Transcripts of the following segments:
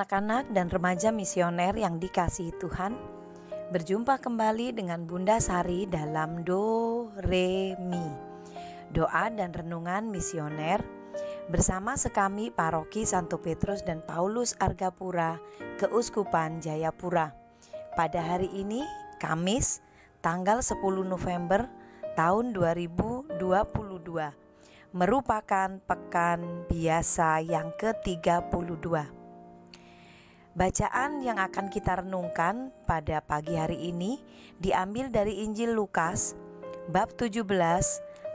Anak-anak dan remaja misioner yang dikasihi Tuhan, berjumpa kembali dengan Bunda Sari dalam Do Re Mi, doa dan renungan misioner bersama sekami Paroki Santo Petrus dan Paulus Argapura, Keuskupan Jayapura. Pada hari ini, Kamis, tanggal 10 November tahun 2022, merupakan pekan biasa yang ke-32. Bacaan yang akan kita renungkan pada pagi hari ini diambil dari Injil Lukas bab 17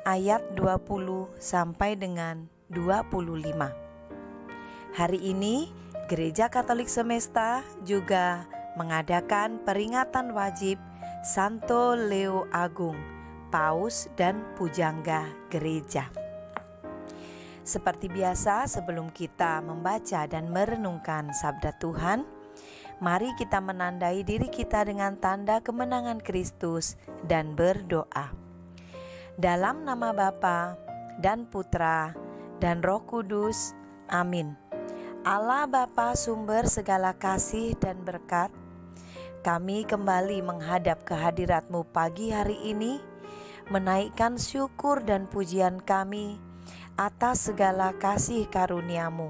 ayat 20 sampai dengan 25. Hari ini Gereja Katolik Semesta juga mengadakan peringatan wajib Santo Leo Agung, Paus dan Pujangga Gereja. Seperti biasa, sebelum kita membaca dan merenungkan sabda Tuhan, mari kita menandai diri kita dengan tanda kemenangan Kristus dan berdoa. Dalam nama Bapa dan Putra dan Roh Kudus, amin. Allah Bapa sumber segala kasih dan berkat, kami kembali menghadap kehadirat-Mu pagi hari ini, menaikkan syukur dan pujian kami atas segala kasih karunia-Mu.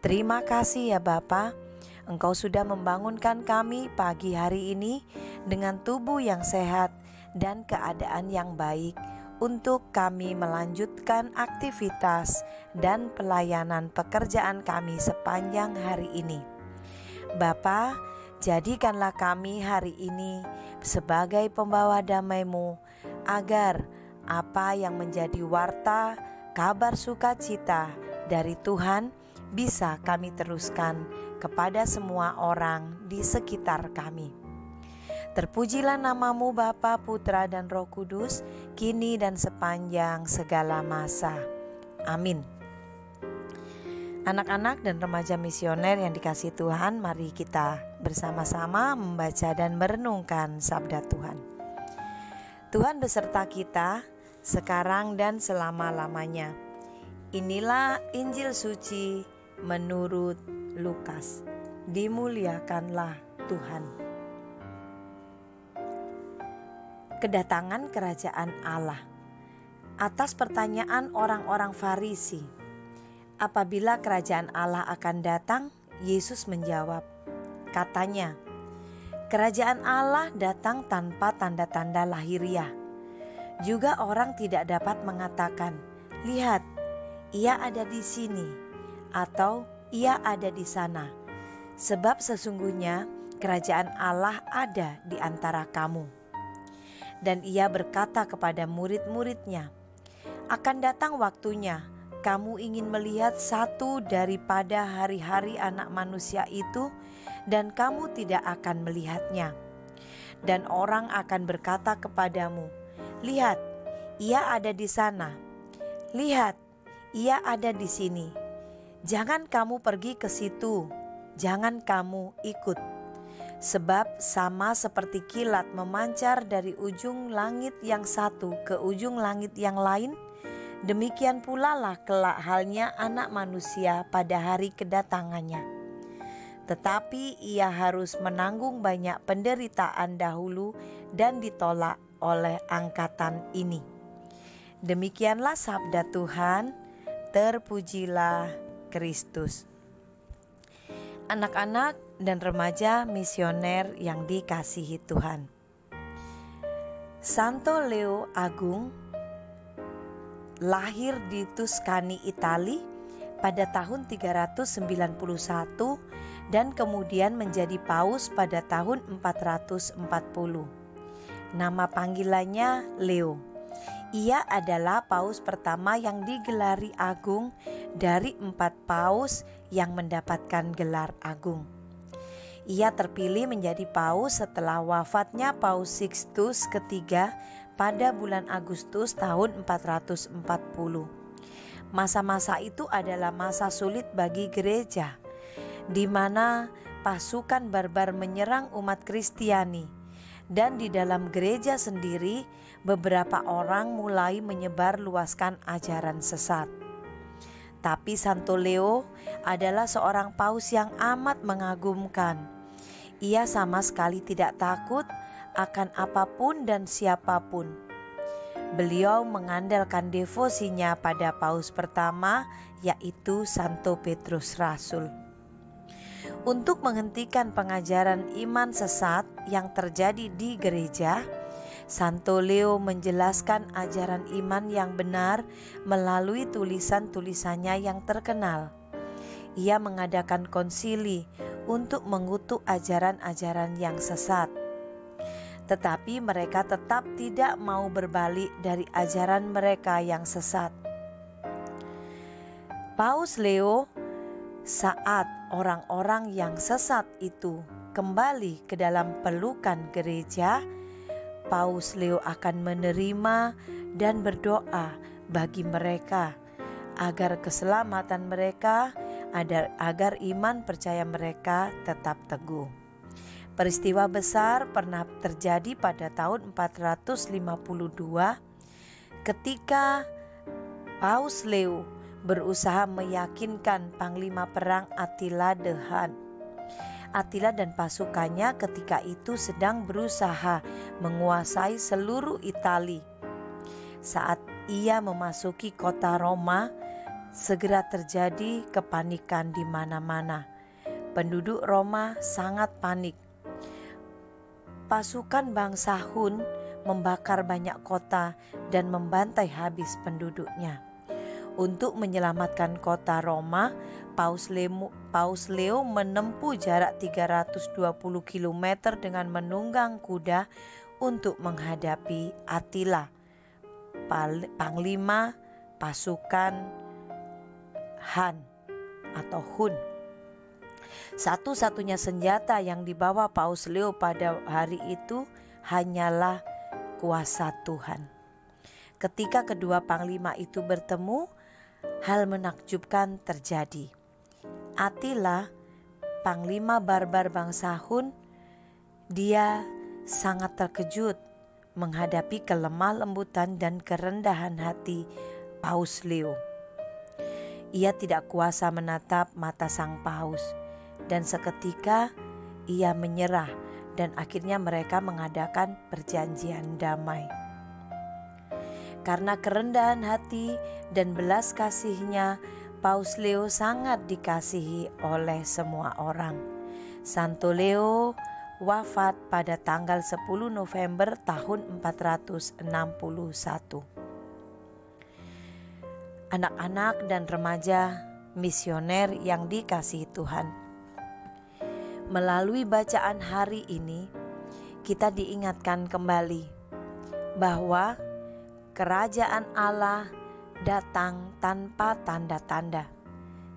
Terima kasih ya Bapa, Engkau sudah membangunkan kami pagi hari ini dengan tubuh yang sehat dan keadaan yang baik untuk kami melanjutkan aktivitas dan pelayanan pekerjaan kami sepanjang hari ini. Bapa, jadikanlah kami hari ini sebagai pembawa damai-Mu, agar apa yang menjadi warta kabar sukacita dari Tuhan bisa kami teruskan kepada semua orang di sekitar kami. Terpujilah nama-Mu Bapa, Putra dan Roh Kudus, kini dan sepanjang segala masa. Amin. Anak-anak dan remaja misioner yang dikasihi Tuhan, mari kita bersama-sama membaca dan merenungkan sabda Tuhan. Tuhan beserta kita sekarang dan selama-lamanya. Inilah Injil suci menurut Lukas. Dimuliakanlah Tuhan. Kedatangan kerajaan Allah. Atas pertanyaan orang-orang Farisi, apabila kerajaan Allah akan datang, Yesus menjawab, katanya, kerajaan Allah datang tanpa tanda-tanda lahiriah. Juga orang tidak dapat mengatakan, lihat, ia ada di sini, atau ia ada di sana. Sebab sesungguhnya kerajaan Allah ada di antara kamu. Dan ia berkata kepada murid-muridnya, akan datang waktunya, kamu ingin melihat satu daripada hari-hari anak manusia itu, dan kamu tidak akan melihatnya. Dan orang akan berkata kepadamu, lihat, ia ada di sana. Lihat, ia ada di sini. Jangan kamu pergi ke situ, jangan kamu ikut. Sebab sama seperti kilat memancar dari ujung langit yang satu ke ujung langit yang lain, demikian pula lah kelak halnya anak manusia pada hari kedatangannya. Tetapi ia harus menanggung banyak penderitaan dahulu dan ditolak oleh angkatan ini. Demikianlah sabda Tuhan, terpujilah Kristus. Anak-anak dan remaja misioner yang dikasihi Tuhan. Santo Leo Agung lahir di Tuscany, Itali pada tahun 391 dan kemudian menjadi paus pada tahun 440. Nama panggilannya Leo. Ia adalah paus pertama yang digelari agung dari 4 paus yang mendapatkan gelar agung. Ia terpilih menjadi paus setelah wafatnya Paus Sixtus ketiga pada bulan Agustus tahun 440. Masa-masa itu adalah masa sulit bagi gereja, di mana pasukan barbar menyerang umat Kristiani. Dan di dalam gereja sendiri, beberapa orang mulai menyebar luaskan ajaran sesat. Tapi Santo Leo adalah seorang paus yang amat mengagumkan. Ia sama sekali tidak takut akan apapun dan siapapun. Beliau mengandalkan devosinya pada paus pertama, yaitu Santo Petrus Rasul. Untuk menghentikan pengajaran iman sesat yang terjadi di gereja, Santo Leo menjelaskan ajaran iman yang benar melalui tulisan-tulisannya yang terkenal. Ia mengadakan konsili untuk mengutuk ajaran-ajaran yang sesat. Tetapi mereka tetap tidak mau berbalik dari ajaran mereka yang sesat. Paus Leo, saat orang-orang yang sesat itu kembali ke dalam pelukan gereja, Paus Leo akan menerima dan berdoa bagi mereka agar keselamatan mereka, agar iman percaya mereka tetap teguh. Peristiwa besar pernah terjadi pada tahun 452 ketika Paus Leo berusaha meyakinkan Panglima Perang Attila the Hun. Attila dan pasukannya ketika itu sedang berusaha menguasai seluruh Italia. Saat ia memasuki kota Roma, segera terjadi kepanikan di mana-mana. Penduduk Roma sangat panik. Pasukan bangsa Hun membakar banyak kota dan membantai habis penduduknya. Untuk menyelamatkan kota Roma, Paus Leo menempuh jarak 320 km dengan menunggang kuda untuk menghadapi Attila, panglima pasukan Han atau Hun. Satu-satunya senjata yang dibawa Paus Leo pada hari itu hanyalah kuasa Tuhan. Ketika kedua panglima itu bertemu, hal menakjubkan terjadi. Attila, panglima barbar bangsa Hun, dia sangat terkejut menghadapi kelemah lembutan dan kerendahan hati Paus Leo. Ia tidak kuasa menatap mata sang paus, dan seketika ia menyerah dan akhirnya mereka mengadakan perjanjian damai. Karena kerendahan hati dan belas kasihnya, Paus Leo sangat dikasihi oleh semua orang. Santo Leo wafat pada tanggal 10 November tahun 461. Anak-anak dan remaja misioner yang dikasihi Tuhan, melalui bacaan hari ini kita diingatkan kembali bahwa kerajaan Allah datang tanpa tanda-tanda.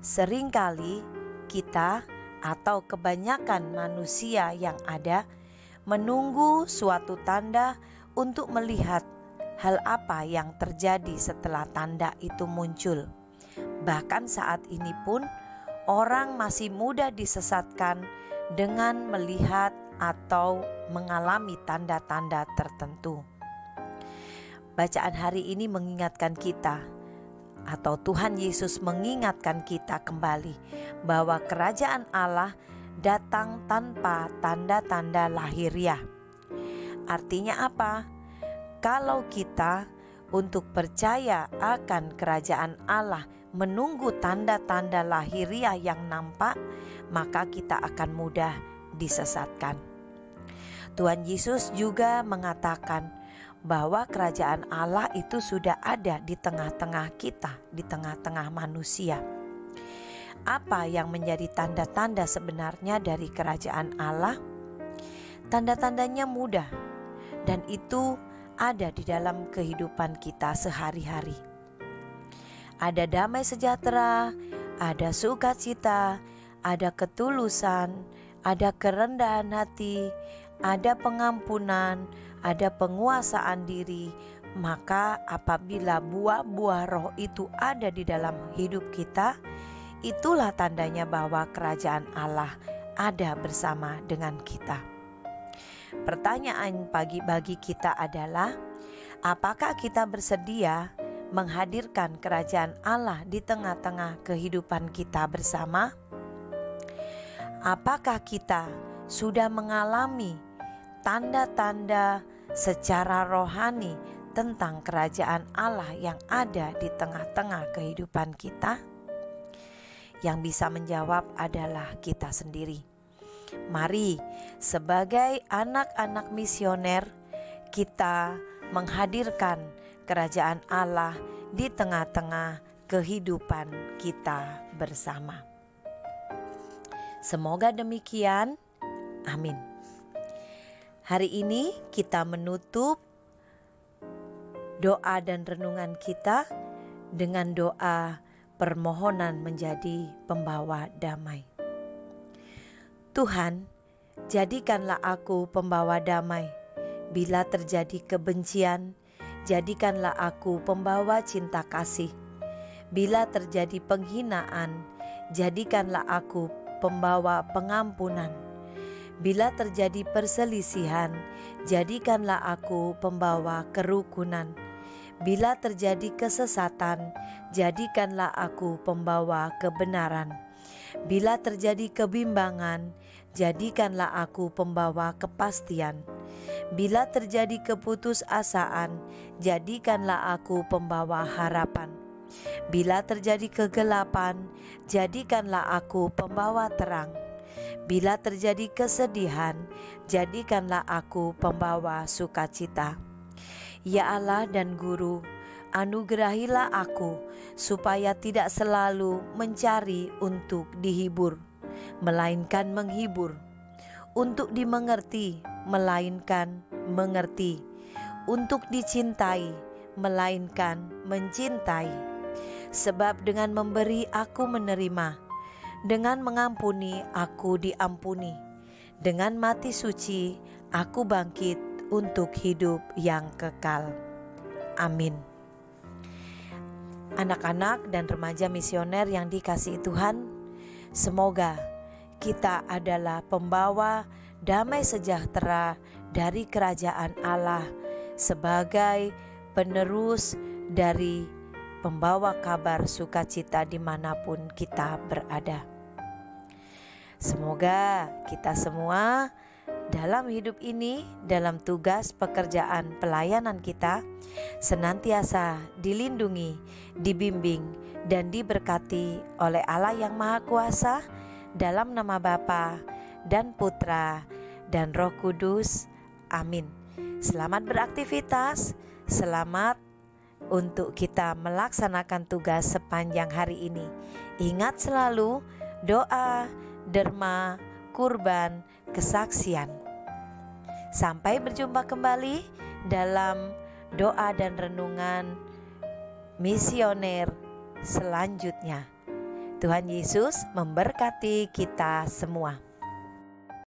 Seringkali kita atau kebanyakan manusia yang ada menunggu suatu tanda untuk melihat hal apa yang terjadi setelah tanda itu muncul. Bahkan saat ini pun orang masih mudah disesatkan dengan melihat atau mengalami tanda-tanda tertentu. Bacaan hari ini mengingatkan kita, atau Tuhan Yesus mengingatkan kita kembali bahwa kerajaan Allah datang tanpa tanda-tanda lahiriah. Artinya apa? Kalau kita untuk percaya akan kerajaan Allah menunggu tanda-tanda lahiriah yang nampak, maka kita akan mudah disesatkan. Tuhan Yesus juga mengatakan bahwa kerajaan Allah itu sudah ada di tengah-tengah kita, di tengah-tengah manusia. Apa yang menjadi tanda-tanda sebenarnya dari kerajaan Allah? Tanda-tandanya mudah, dan itu ada di dalam kehidupan kita sehari-hari. Ada damai sejahtera, ada sukacita, ada ketulusan, ada kerendahan hati, ada pengampunan, ada penguasaan diri. Maka apabila buah-buah roh itu ada di dalam hidup kita, itulah tandanya bahwa kerajaan Allah ada bersama dengan kita. Pertanyaan bagi kita adalah, apakah kita bersedia menghadirkan kerajaan Allah di tengah-tengah kehidupan kita bersama? Apakah kita sudah mengalami tanda-tanda secara rohani tentang kerajaan Allah yang ada di tengah-tengah kehidupan kita? Yang bisa menjawab adalah kita sendiri. Mari sebagai anak-anak misioner kita menghadirkan kerajaan Allah di tengah-tengah kehidupan kita bersama. Semoga demikian. Amin. Hari ini kita menutup doa dan renungan kita dengan doa permohonan menjadi pembawa damai. Tuhan, jadikanlah aku pembawa damai. Bila terjadi kebencian, jadikanlah aku pembawa cinta kasih. Bila terjadi penghinaan, jadikanlah aku pembawa pengampunan. Bila terjadi perselisihan, jadikanlah aku pembawa kerukunan. Bila terjadi kesesatan, jadikanlah aku pembawa kebenaran. Bila terjadi kebimbangan, jadikanlah aku pembawa kepastian. Bila terjadi keputusasaan, jadikanlah aku pembawa harapan. Bila terjadi kegelapan, jadikanlah aku pembawa terang. Bila terjadi kesedihan, jadikanlah aku pembawa sukacita. Ya Allah dan Guru, anugerahilah aku supaya tidak selalu mencari untuk dihibur, melainkan menghibur, untuk dimengerti, melainkan mengerti, untuk dicintai, melainkan mencintai. Sebab dengan memberi aku menerima, dengan mengampuni aku diampuni, dengan mati suci aku bangkit untuk hidup yang kekal. Amin. Anak-anak dan remaja misioner yang dikasihi Tuhan, semoga kita adalah pembawa damai sejahtera dari kerajaan Allah sebagai penerus dari pembawa kabar sukacita dimanapun kita berada. Semoga kita semua dalam hidup ini, dalam tugas pekerjaan pelayanan kita, senantiasa dilindungi, dibimbing, dan diberkati oleh Allah yang Maha Kuasa, dalam nama Bapa dan Putra dan Roh Kudus. Amin. Selamat beraktivitas, selamat untuk kita melaksanakan tugas sepanjang hari ini. Ingat selalu doa, derma, kurban, kesaksian. Sampai berjumpa kembali dalam doa dan renungan misioner selanjutnya. Tuhan Yesus memberkati kita semua.